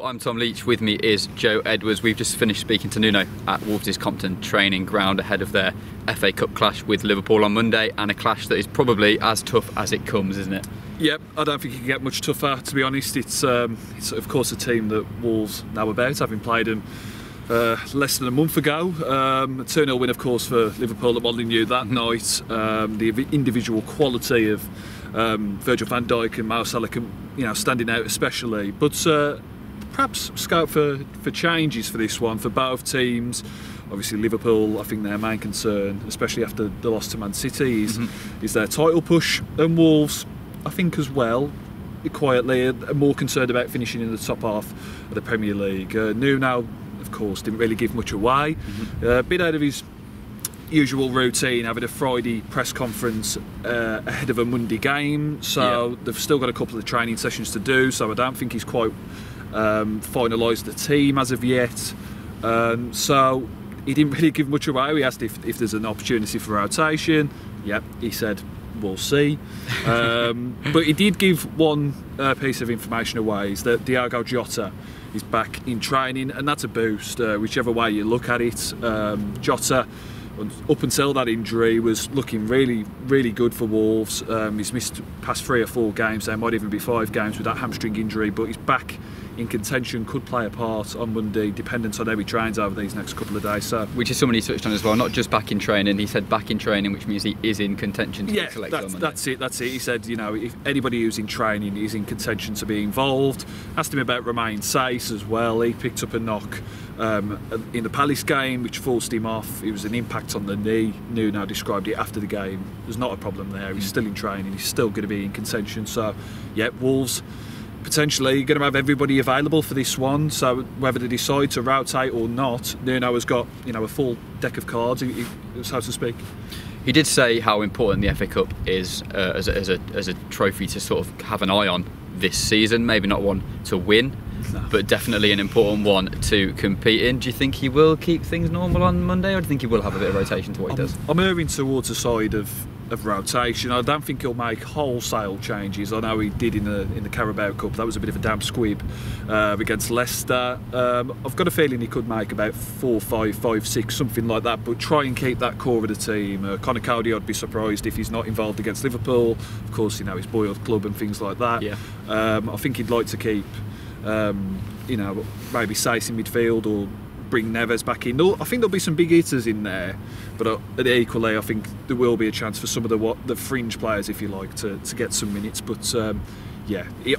I'm Tom Leach, with me is Joe Edwards. We've just finished speaking to Nuno at Wolves Compton Training ground ahead of their FA Cup clash with Liverpool on Monday, and a clash that is probably as tough as it comes, isn't it? Yep, I don't think it can get much tougher, to be honest. It's of course a team that Wolves know about, having played them less than a month ago. A 2-0 win, of course, for Liverpool at Molinueux that night. The individual quality of Virgil van Dijk and Mo Salah, standing out especially. But perhaps scope for changes for this one for both teams. Obviously Liverpool, I think their main concern, especially after the loss to Man City, is their title push. And Wolves, I think as well, quietly, are more concerned about finishing in the top half of the Premier League. Nuno, of course, didn't really give much away. A bit out of his usual routine, having a Friday press conference ahead of a Monday game, so they've still got a couple of training sessions to do, so I don't think he's quite finalised the team as of yet. So he didn't really give much away. We asked if there's an opportunity for rotation. Yep, he said we'll see. But he did give one piece of information away, is that Diogo Jota is back in training, and that's a boost, whichever way you look at it. Jota, up until that injury, was looking really, really good for Wolves. He's missed past 3 or 4 games. There might even be 5 games with that hamstring injury, but he's back in contention, could play a part on Monday, dependent on how he trains over these next couple of days. So, which is someone he touched on as well, not just back in training. He said back in training, which means he is in contention to be selected on Monday. That's it. He said, if anybody who's in training is in contention to be involved. Asked him about Romain Saiss as well. He picked up a knock in the Palace game, which forced him off. It was an impact on the knee. Nuno described it after the game. There's not a problem there. He's still in training. He's still going to be in contention. So, yeah, Wolves potentially going to have everybody available for this one. So whether they decide to rotate or not, Nuno has got a full deck of cards, so to speak. He did say how important the FA Cup is as a trophy to sort of have an eye on this season. Maybe not one to win, but definitely an important one to compete in. Do you think he will keep things normal on Monday, or do you think he will have a bit of rotation to what he does? I'm moving towards the side of rotation. I don't think he'll make wholesale changes. I know he did in the Carabao Cup. That was a bit of a damp squib against Leicester. I've got a feeling he could make about 4, 5, 5, 6, something like that, but try and keep that core of the team. Conor Cody, I'd be surprised if he's not involved against Liverpool. Of course, his boyhood club and things like that. I think he'd like to keep maybe Saiss in midfield, or bring Neves back in. I think there'll be some big hitters in there, but equally I think there will be a chance for some of the fringe players, if you like, to get some minutes. But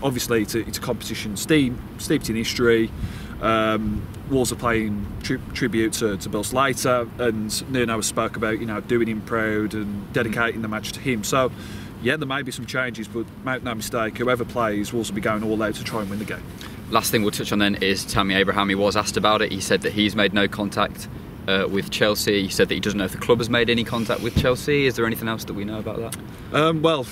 obviously it's a competition steeped in history. Wolves are playing tribute to Bill Slater, and Nuno spoke about doing him proud and dedicating the match to him. So yeah, there may be some changes, but make no mistake, whoever plays, Wolves will be going all out to try and win the game. Last thing we'll touch on then is Tammy Abraham. He was asked about it. He said that he's made no contact with Chelsea. He said that he doesn't know if the club has made any contact with Chelsea. Is there anything else that we know about that? Well,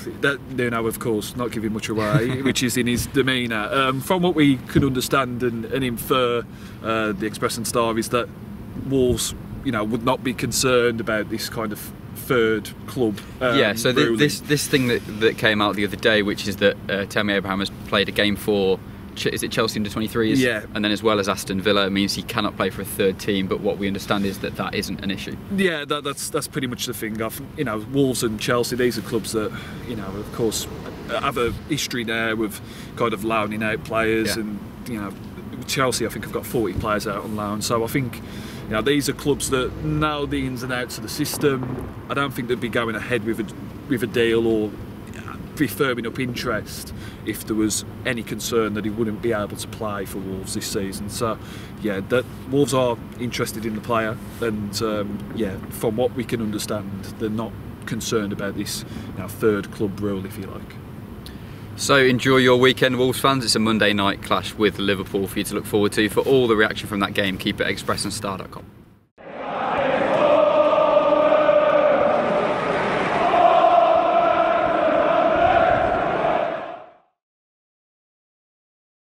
Nuno, of course, not giving much away, which is in his demeanour. From what we could understand and infer, the Express and Star, is that Wolves, would not be concerned about this kind of third club. So this thing that came out the other day, which is that Tammy Abraham has played a game for, is it Chelsea under 23s? Yeah. And then as well as Aston Villa, it means he cannot play for a third team, but what we understand is that isn't an issue. Yeah, that's pretty much the thing. Wolves and Chelsea, these are clubs that, of course, have a history there with kind of loaning out players, and, Chelsea, I think, have got 40 players out on loan. So I think, these are clubs that know the ins and outs of the system. I don't think they'd be going ahead with a deal or be firming up interest if there was any concern that he wouldn't be able to play for Wolves this season. So yeah, that Wolves are interested in the player, and from what we can understand, they're not concerned about this third club rule, if you like. So enjoy your weekend, Wolves fans. It's a Monday night clash with Liverpool for you to look forward to. For all the reaction from that game, keep it expressandstar.com.